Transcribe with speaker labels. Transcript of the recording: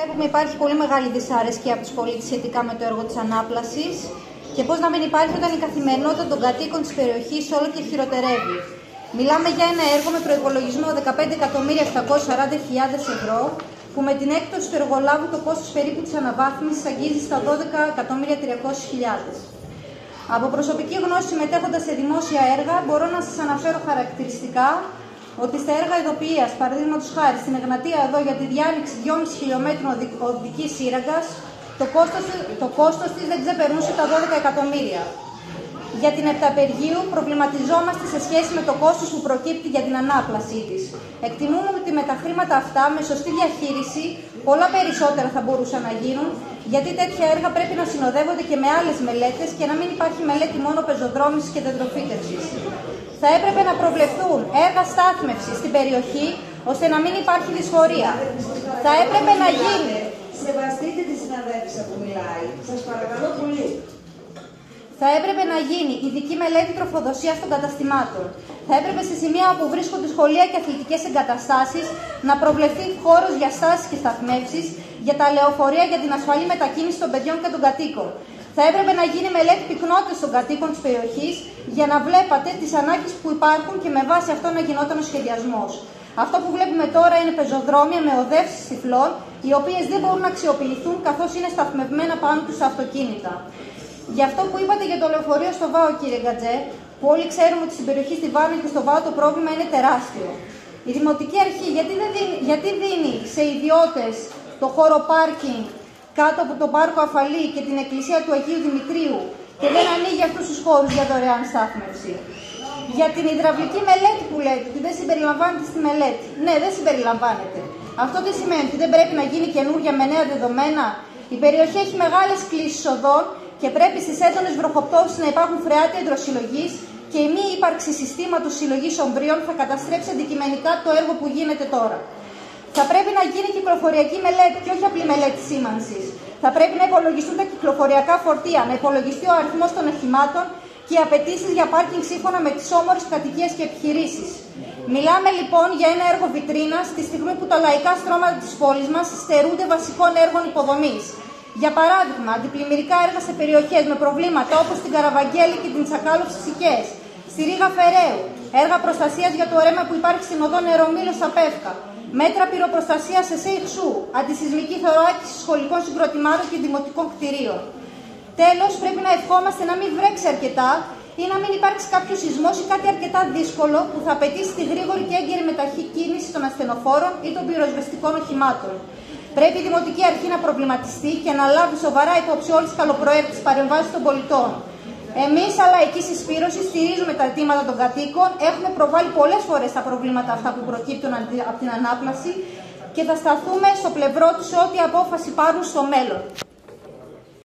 Speaker 1: Βλέπουμε υπάρχει πολύ μεγάλη δυσάρεσκια από τους πολίτες σχετικά με το έργο της ανάπλασης και πώς να μην υπάρχει όταν η καθημερινότητα των κατοίκων της περιοχής όλο και χειροτερεύει. Μιλάμε για ένα έργο με προϋπολογισμό 15.740.000 ευρώ, που με την έκπτωση του εργολάβου το κόστος περίπου της αναβάθμισης αγγίζει στα 12.300.000. Από προσωπική γνώση συμμετέχοντας σε δημόσια έργα, μπορώ να σας αναφέρω χαρακτηριστικά ότι στα έργα ειδοποιίας, παραδείγματος χάρη στην Εγνατία εδώ για τη διάνοιξη 2,5 χιλιόμετρων οδικής σύραγγας, το κόστος της δεν ξεπερνούσε τα 12 εκατομμύρια. Για την Επταπεργείου προβληματιζόμαστε σε σχέση με το κόστος που προκύπτει για την ανάπλασή της. Εκτιμούμε ότι με τα χρήματα αυτά, με σωστή διαχείριση, πολλά περισσότερα θα μπορούσαν να γίνουν, γιατί τέτοια έργα πρέπει να συνοδεύονται και με άλλες μελέτες και να μην υπάρχει μελέτη μόνο πεζοδρόμησης και δεντροφύτευσης. Θα έπρεπε να προβλεφθούν έργα στάθμευσης στην περιοχή, ώστε να μην υπάρχει δυσφορία. Θα έπρεπε να γίνει.
Speaker 2: Σεβαστείτε τη συναδέλφισσα που μιλάει. Σας παρακαλώ πολύ.
Speaker 1: Θα έπρεπε να γίνει ειδική μελέτη τροφοδοσίας των καταστημάτων. Θα έπρεπε σε σημεία όπου βρίσκονται σχολεία και αθλητικές εγκαταστάσεις να προβλεφθεί χώρος για στάσεις και σταθμεύσεις για τα λεωφορεία για την ασφαλή μετακίνηση των παιδιών και των κατοίκων. Θα έπρεπε να γίνει μελέτη πυκνότητας των κατοίκων της περιοχής για να βλέπατε τις ανάγκες που υπάρχουν και με βάση αυτό να γινόταν ο σχεδιασμός. Αυτό που βλέπουμε τώρα είναι πεζοδρόμια με οδεύσεις τυφλών, οι οποίες δεν μπορούν να αξιοποιηθούν καθώς είναι σταθμευμένα πάνω τους αυτοκίνητα. Για αυτό που είπατε για το λεωφορείο στο Βάο, κύριε Γκατζέ, που όλοι ξέρουμε ότι στην περιοχή στη Βάνα και στο Βάο το πρόβλημα είναι τεράστιο. Η Δημοτική Αρχή γιατί δίνει σε ιδιώτες το χώρο πάρκινγκ κάτω από το πάρκο Αφαλή και την εκκλησία του Αγίου Δημητρίου και δεν ανοίγει αυτούς τους χώρους για δωρεάν στάθμευση? Για την υδραυλική μελέτη που λέτε ότι δεν συμπεριλαμβάνεται στη μελέτη. Ναι, δεν συμπεριλαμβάνεται. Αυτό δεν σημαίνει ότι δεν πρέπει να γίνει καινούργια με νέα δεδομένα. Η περιοχή έχει μεγάλες κλίσεις οδών και πρέπει στις έντονες βροχοπτώσεις να υπάρχουν φρεάτια υδροσυλλογής και η μη ύπαρξη συστήματος συλλογής ομβρίων θα καταστρέψει αντικειμενικά το έργο που γίνεται τώρα. Θα πρέπει να γίνει κυκλοφοριακή μελέτη και όχι απλή μελέτη σήμανσης. Θα πρέπει να υπολογιστούν τα κυκλοφοριακά φορτία, να υπολογιστεί ο αριθμός των οχημάτων και οι απαιτήσεις για πάρκινγκ σύμφωνα με τις όμορες κατοικίες και επιχειρήσεις. Μιλάμε λοιπόν για ένα έργο βιτρίνας τη στιγμή που τα λαϊκά στρώματα της πόλης μας στερούνται βασικών έργων υποδομής. Για παράδειγμα, αντιπλημμυρικά έργα σε περιοχές με προβλήματα όπως την Καραβαγγέλη και την Τσακάλου στις Σικές, στη Ρήγα Φεραίου, έργα προστασίας για το ρέμα που υπάρχει στην οδό Νερομήλου στα Πεύκα, μέτρα πυροπροστασίας σε ΣΕΙΧΣΟΥ, αντισυσμική θωράκιση σχολικών συγκροτημάτων και δημοτικών κτηρίων. Τέλος, πρέπει να ευχόμαστε να μην βρέξει αρκετά ή να μην υπάρξει κάποιο σεισμός ή κάτι αρκετά δύσκολο που θα απαιτήσει τη γρήγορη και έγκαιρη μετακίνηση των ασθενοφόρων ή των πυροσβεστικών οχημάτων. Πρέπει η Δημοτική Αρχή να προβληματιστεί και να λάβει σοβαρά υπόψη όλες τις καλοπροαίρετες παρεμβάσεις των πολιτών. Εμείς, σαν λαϊκή συσπήρωση, στηρίζουμε τα αιτήματα των κατοίκων, έχουμε προβάλει πολλές φορές τα προβλήματα αυτά που προκύπτουν από την ανάπλαση και θα σταθούμε στο πλευρό τους σε ό,τι απόφαση πάρουν στο μέλλον.